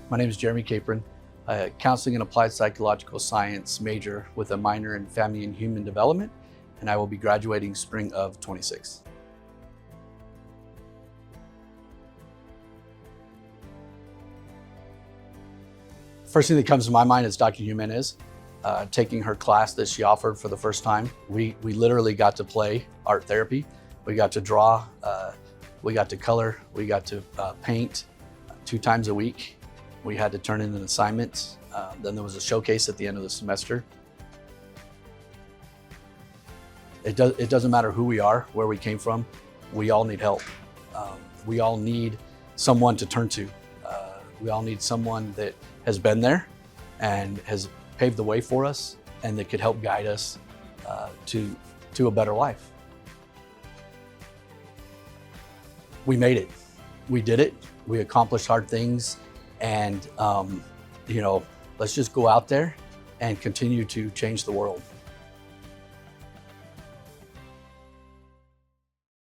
My name is Jeremy Capron, a counseling and applied psychological science major with a minor in family and human development, and I will be graduating spring of 26. First thing that comes to my mind is Dr. Jimenez. Taking her class that she offered for the first time. We literally got to play art therapy. We got to draw, we got to color, we got to paint 2 times a week. We had to turn in an assignment. Then there was a showcase at the end of the semester. It doesn't matter who we are, where we came from, we all need help. We all need someone to turn to. We all need someone that has been there and has paved the way for us and that could help guide us to a better life. We made it. We did it. We accomplished hard things, and let's just go out there and continue to change the world.